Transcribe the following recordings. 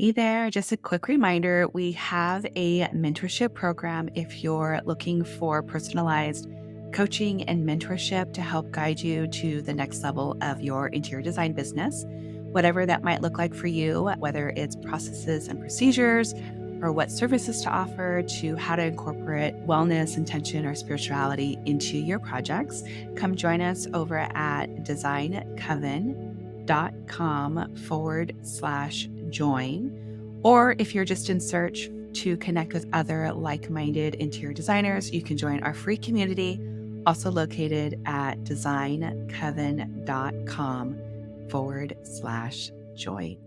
Hey there, just a quick reminder, we have a mentorship program if you're looking for personalized coaching and mentorship to help guide you to the next level of your interior design business, whatever that might look like for you, whether it's processes and procedures or what services to offer to how to incorporate wellness, intention, or spirituality into your projects. Come join us over at designcoven.com/join. Or if you're just in search to connect with other like-minded interior designers, you can join our free community, also located at designcoven.com/join.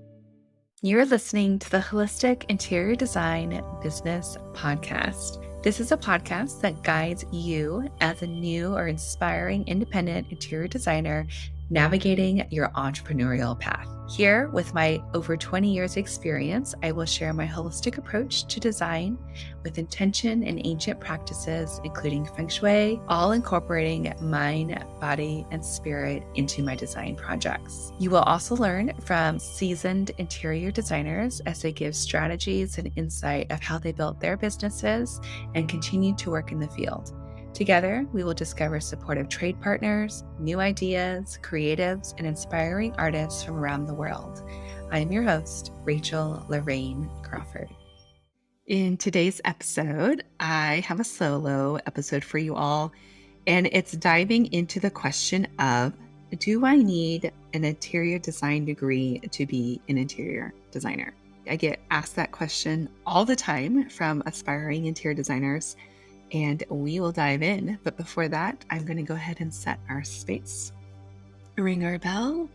You're listening to the Holistic Interior Design Business Podcast. This is a podcast that guides you as a new or inspiring independent interior designer navigating your entrepreneurial path. Here, with my over 20 years experience, I will share my holistic approach to design with intention and ancient practices, including feng shui, all incorporating mind, body, and spirit into my design projects. You will also learn from seasoned interior designers as they give strategies and insight of how they built their businesses and continue to work in the field. Together, we will discover supportive trade partners, new ideas, creatives, and inspiring artists from around the world. I am your host, Rachel Larraine Crawford. In today's episode, I have a solo episode for you all, and it's diving into the question of, do I need an interior design degree to be an interior designer? I get asked that question all the time from aspiring interior designers, and we will dive in. But before that, I'm going to go ahead and set our space. Ring our bell.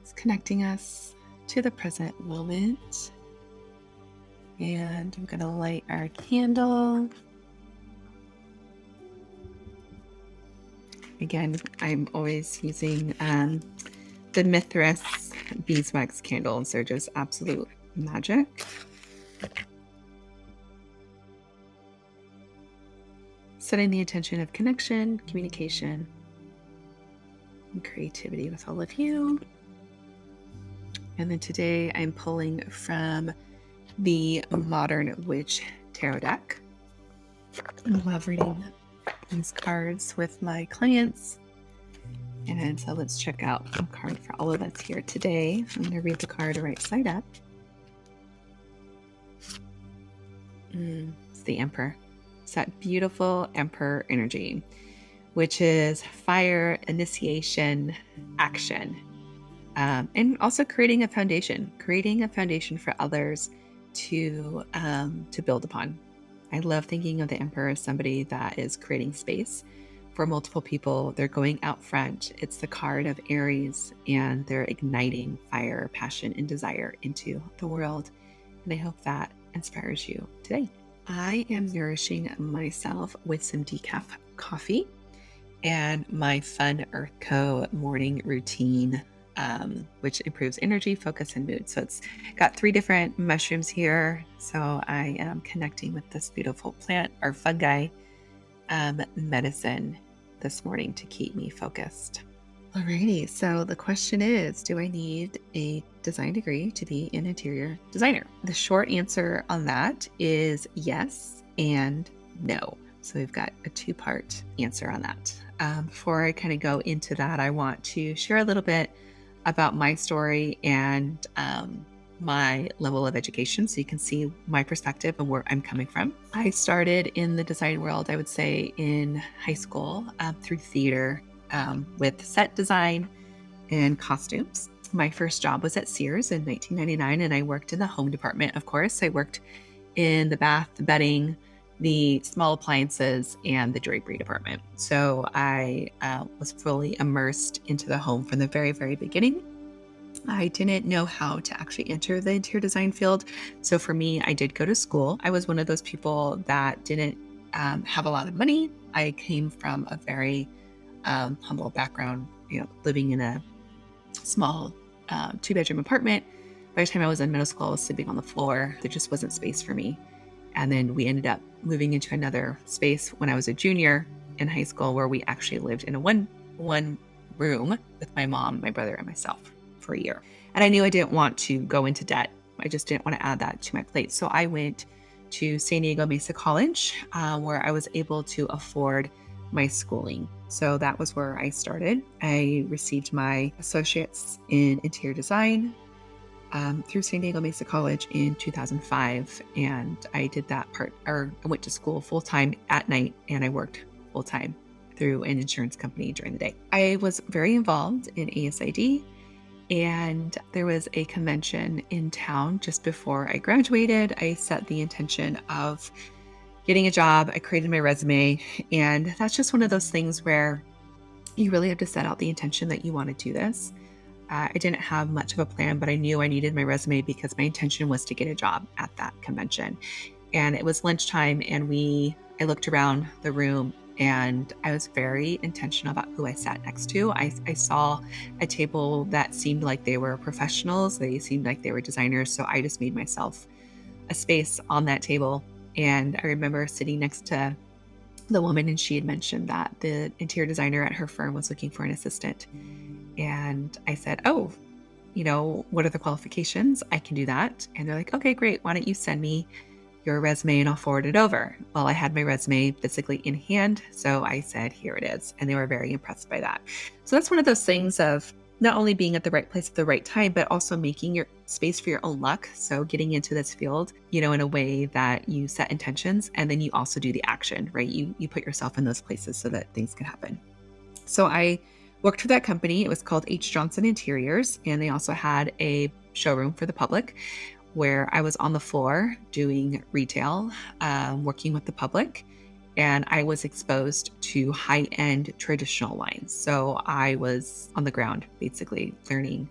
It's connecting us to the present moment. And I'm going to light our candle. Again, I'm always using the Mithras Beeswax candles. They're just absolute magic. Setting the intention of connection, communication, and creativity with all of you. And then today I'm pulling from the Modern Witch Tarot deck. I love reading these cards with my clients. And so let's check out a card for all of us here today. I'm going to read the card right side up. It's the Emperor. It's that beautiful Emperor energy, which is fire, initiation, action, and also creating a foundation for others to build upon. I love thinking of the Emperor as somebody that is creating space for multiple people. They're going out front. It's the card of Aries, and they're igniting fire, passion, and desire into the world. And I hope that inspires you today. I am nourishing myself with some decaf coffee and my Fun Earth Co. morning routine, which improves energy, focus, and mood. So it's got 3 different mushrooms here. So I am connecting with this beautiful plant or fungi medicine this morning to keep me focused. Alrighty, so the question is, do I need a design degree to be an interior designer? The short answer on that is yes and no. So we've got a 2-part answer on that. Before I kind of go into that, I want to share a little bit about my story and my level of education so you can see my perspective and where I'm coming from. I started in the design world, I would say, in high school through theater. With set design and costumes. My first job was at Sears in 1999, and I worked in the home department, of course. I worked in the bath, the bedding, the small appliances, and the drapery department. So I was fully immersed into the home from the very, very beginning. I didn't know how to actually enter the interior design field. So for me, I did go to school. I was one of those people that didn't have a lot of money. I came from a very humble background, living in a small 2-bedroom apartment. By the time I was in middle school, I was sleeping on the floor. There just wasn't space for me. And then we ended up moving into another space when I was a junior in high school, where we actually lived in a one room with my mom, my brother, and myself for a year. And I knew I didn't want to go into debt. I just didn't want to add that to my plate. So I went to San Diego Mesa College, where I was able to afford my schooling. So that was where I started. I received my associates in interior design through San Diego Mesa College in 2005. And I did that I went to school full time at night, and I worked full time through an insurance company during the day. I was very involved in ASID, and there was a convention in town just before I graduated. I set the intention of getting a job. I created my resume, and that's just one of those things where you really have to set out the intention that you want to do this. I didn't have much of a plan, but I knew I needed my resume because my intention was to get a job at that convention. And it was lunchtime, and I looked around the room, and I was very intentional about who I sat next to. I saw a table that seemed like they were professionals. They seemed like they were designers. So I just made myself a space on that table. And I remember sitting next to the woman, and she had mentioned that the interior designer at her firm was looking for an assistant. And I said, "Oh, what are the qualifications? I can do that." And they're like, "Okay, great. Why don't you send me your resume and I'll forward it over?" Well, I had my resume physically in hand. So I said, "Here it is." And they were very impressed by that. So that's one of those things of not only being at the right place at the right time, but also making your space for your own luck. So getting into this field, in a way that you set intentions, and then you also do the action, right? You put yourself in those places so that things can happen. So I worked for that company. It was called H. Johnson Interiors, and they also had a showroom for the public where I was on the floor doing retail, working with the public, and I was exposed to high-end traditional lines. So I was on the ground, basically learning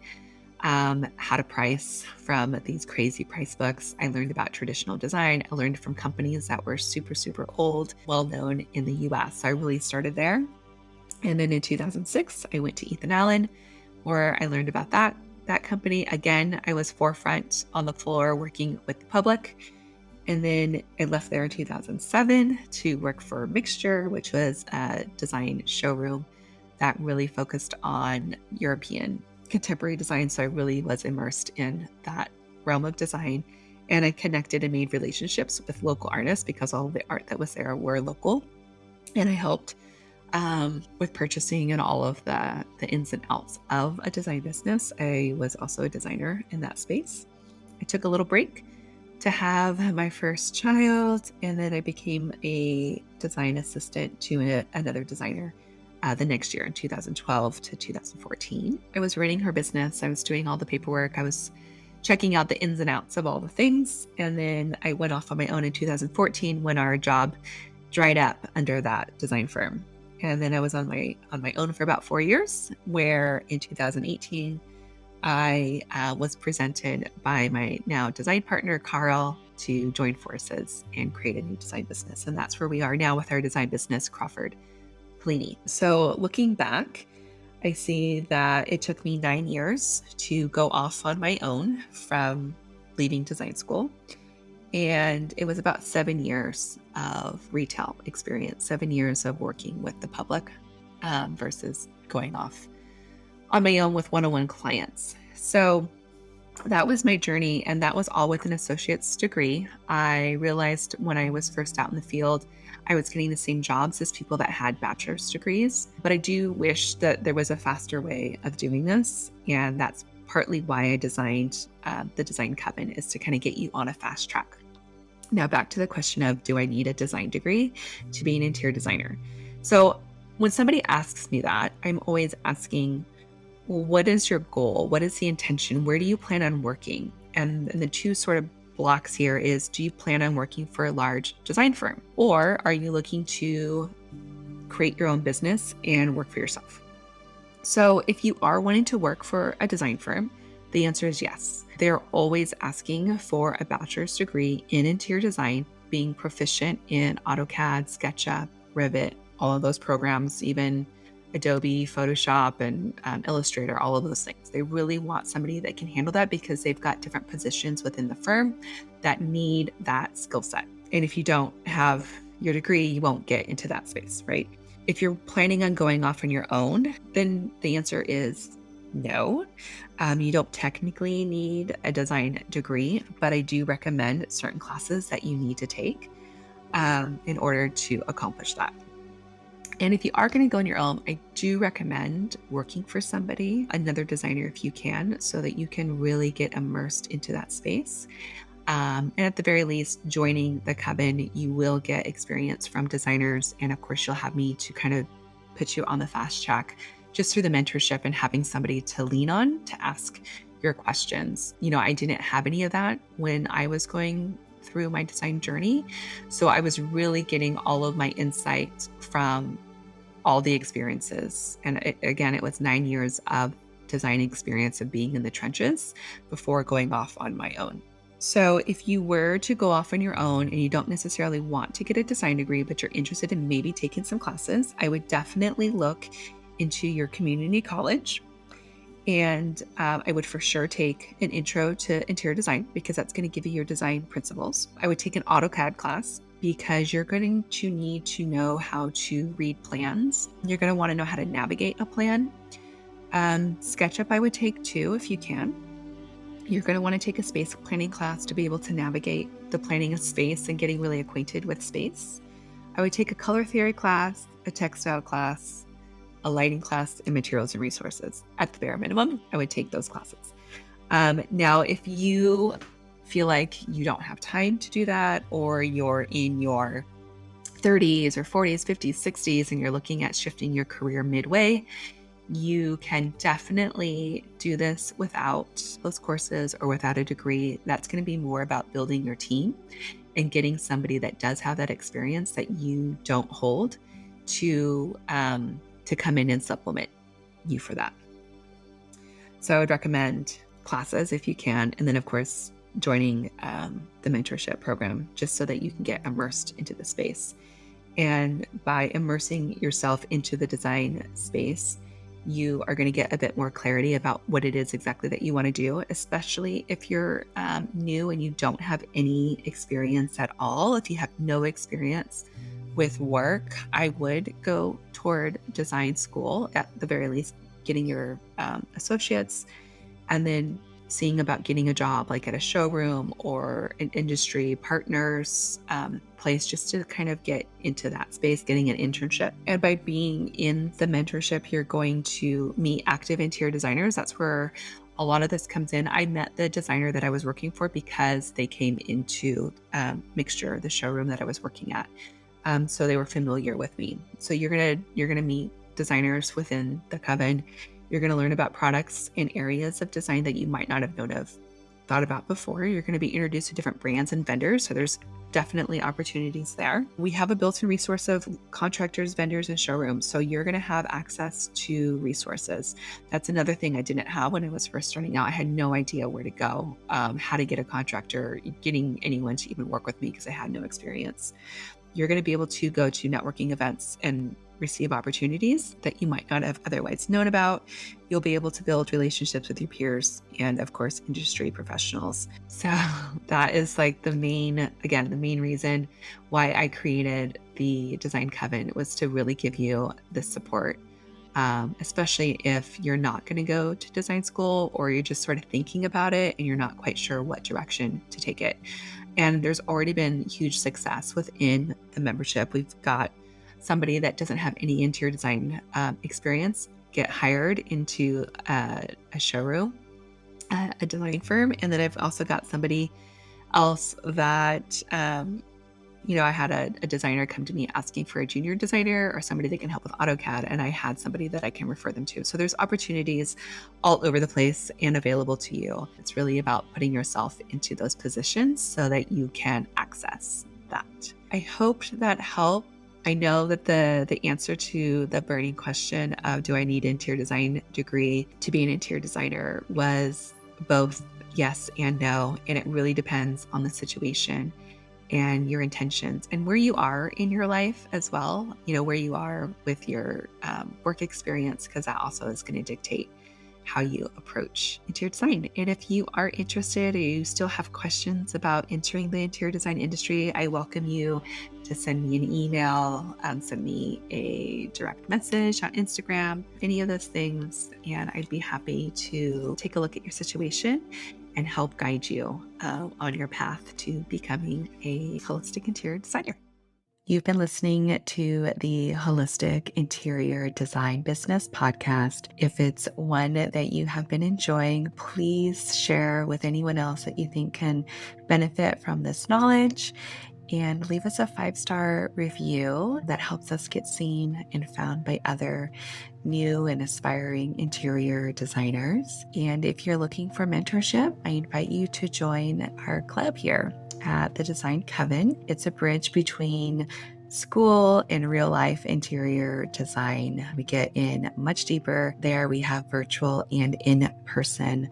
how to price from these crazy price books. I learned about traditional design. I learned from companies that were super, super old, well-known in the US. So I really started there. And then in 2006, I went to Ethan Allen, where I learned about that company. Again, I was forefront on the floor working with the public. And then I left there in 2007 to work for Mixture, which was a design showroom that really focused on European contemporary design. So I really was immersed in that realm of design. And I connected and made relationships with local artists because all of the art that was there were local. And I helped with purchasing and all of the ins and outs of a design business. I was also a designer in that space. I took a little break to have my first child, and then I became a design assistant to another designer the next year in 2012 to 2014. I was running her business. I was doing all the paperwork. I was checking out the ins and outs of all the things. And then I went off on my own in 2014 when our job dried up under that design firm. And then I was on my own for about 4 years, where in 2018, I was presented by my now design partner, Carl, to join forces and create a new design business. And that's where we are now with our design business, Crawford Pliny. So looking back, I see that it took me 9 years to go off on my own from leaving design school. And it was about 7 years of retail experience, 7 years of working with the public versus going off on my own with one-on-one clients. So that was my journey, and that was all with an associate's degree. I realized when I was first out in the field, I was getting the same jobs as people that had bachelor's degrees, but I do wish that there was a faster way of doing this, and that's partly why I designed the Design Coven, is to kind of get you on a fast track. Now back to the question of, do I need a design degree to be an interior designer? So when somebody asks me that, I'm always asking, well, what is your goal? What is the intention? Where do you plan on working? And the two sort of blocks here is, do you plan on working for a large design firm? Or are you looking to create your own business and work for yourself? So if you are wanting to work for a design firm, the answer is yes. They're always asking for a bachelor's degree in interior design, being proficient in AutoCAD, SketchUp, Revit, all of those programs, even Adobe, Photoshop, and Illustrator, all of those things. They really want somebody that can handle that because they've got different positions within the firm that need that skill set. And if you don't have your degree, you won't get into that space, right? If you're planning on going off on your own, then the answer is no. You don't technically need a design degree, but I do recommend certain classes that you need to take in order to accomplish that. And if you are going to go on your own, I do recommend working for somebody, another designer if you can, so that you can really get immersed into that space. And at the very least, joining the coven, you will get experience from designers. And of course, you'll have me to kind of put you on the fast track just through the mentorship and having somebody to lean on to ask your questions. I didn't have any of that when I was going through my design journey. So I was really getting all of my insights from all the experiences. And again, it was 9 years of design experience of being in the trenches before going off on my own. So if you were to go off on your own and you don't necessarily want to get a design degree, but you're interested in maybe taking some classes, I would definitely look into your community college. And I would for sure take an intro to interior design because that's going to give you your design principles. I would take an AutoCAD class because you're going to need to know how to read plans. You're going to want to know how to navigate a plan. SketchUp I would take too if you can. You're going to want to take a space planning class to be able to navigate the planning of space and getting really acquainted with space. I would take a color theory class, a textile class, a lighting class, and materials and resources. At the bare minimum, I would take those classes. Now, if you feel like you don't have time to do that, or you're in your 30s or 40s, 50s, 60s, and you're looking at shifting your career midway, you can definitely do this without those courses or without a degree. That's going to be more about building your team and getting somebody that does have that experience that you don't hold to come in and supplement you for that. So I would recommend classes if you can. And then of course, joining the mentorship program, just so that you can get immersed into the space. And by immersing yourself into the design space, you are going to get a bit more clarity about what it is exactly that you want to do, especially if you're new and you don't have any experience at all. If you have no experience with work, I would go toward design school, at the very least, getting your associates, and then seeing about getting a job like at a showroom or an industry partners place, just to kind of get into that space, getting an internship. And by being in the mentorship, you're going to meet active interior designers. That's where a lot of this comes in. I met the designer that I was working for because they came into Mixture, the showroom that I was working at. So they were familiar with me. So you're gonna meet designers within the coven. You're going to learn about products and areas of design that you might not have thought about before. You're going to be introduced to different brands and vendors. So there's definitely opportunities there. We have a built-in resource of contractors, vendors, and showrooms. So you're going to have access to resources. That's another thing I didn't have when I was first starting out. I had no idea where to go, how to get a contractor, getting anyone to even work with me because I had no experience. You're going to be able to go to networking events and receive opportunities that you might not have otherwise known about. You'll be able to build relationships with your peers and, of course, industry professionals. So that is like the main reason why I created the Design Coven, was to really give you the support, especially if you're not going to go to design school, or you're just sort of thinking about it and you're not quite sure what direction to take it. And there's already been huge success within the membership. We've got somebody that doesn't have any interior design experience get hired into a showroom, a design firm. And then I've also got somebody else that, I had a designer come to me asking for a junior designer or somebody that can help with AutoCAD. And I had somebody that I can refer them to. So there's opportunities all over the place and available to you. It's really about putting yourself into those positions so that you can access that. I hope that helped. I know that the answer to the burning question of, do I need an interior design degree to be an interior designer, was both yes and no. And it really depends on the situation and your intentions and where you are in your life as well, where you are with your work experience, because that also is going to dictate how you approach interior design. And if you are interested or you still have questions about entering the interior design industry, I welcome you to send me an email, send me a direct message on Instagram, any of those things. And I'd be happy to take a look at your situation and help guide you on your path to becoming a holistic interior designer. You've been listening to the Holistic Interior Design Business podcast. If it's one that you have been enjoying, please share with anyone else that you think can benefit from this knowledge and leave us a 5-star review that helps us get seen and found by other new and aspiring interior designers. And if you're looking for mentorship, I invite you to join our club here at the Design Coven. It's a bridge between school and real life interior design. We get in much deeper there. We have virtual and in-person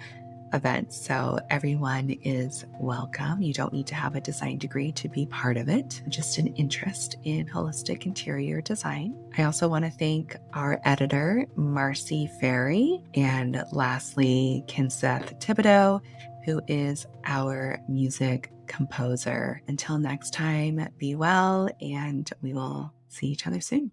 events. So everyone is welcome. You don't need to have a design degree to be part of it, just an interest in holistic interior design. I also want to thank our editor, Marcy Ferry, and lastly, Kinseth Thibodeau, who is our music composer. Until next time, be well, and we will see each other soon.